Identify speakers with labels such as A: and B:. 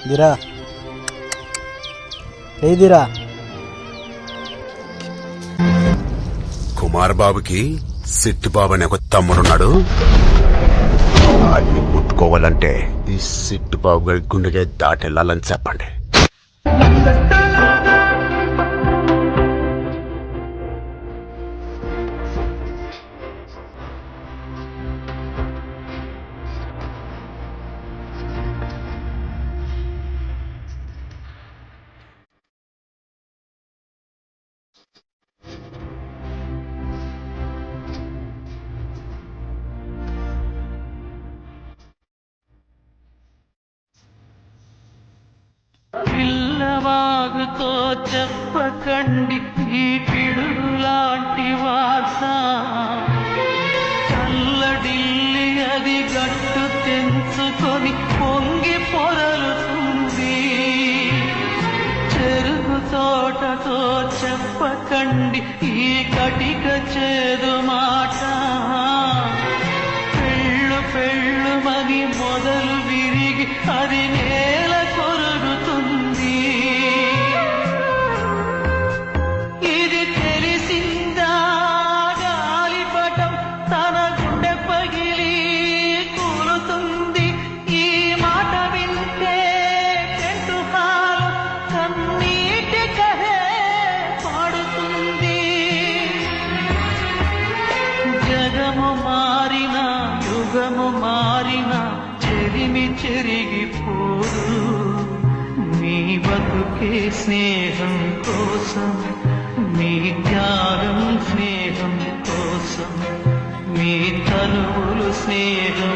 A: దిరా ఏదిరా
B: కుమార్ బాబుకి సిట్టు బాబు అనే ఒక తమ్ముడున్నాడు. అది ముట్టుకోవాలంటే ఈ సిట్టు బాబు గారి గుండెగా దాటెళ్ళాలని చెప్పండి.
C: పిల్లవాగుతో చెప్పకండి ఈ పిడుగు లాంటి వార్త, చల్లడిల్లి అది గట్టు తెంచుకొని పొంగి పొరలుతుంది. చెరుకు తోటతో చెప్పకండి ఈ కటిక చేదు మాట, పెళ్ళు పెళ్ళు మని మొదలు విరిగి అది నేల కొరుగుతుంది. ఇది తెలిసిందా గాలిపటం తన గుండె పగిలి కూలుతుంది. ఈ మాట వింటే టెంటు హాలు కన్నీటి కహే పాడుతుంది. జగము మారిన యుగము మారిన చెరిమి చెరిగిపోదు. నీ బతుకే స్నేహం కోసం, నీ త్యాగం స్నేహం కోసం, మీ తనువులు స్నేహం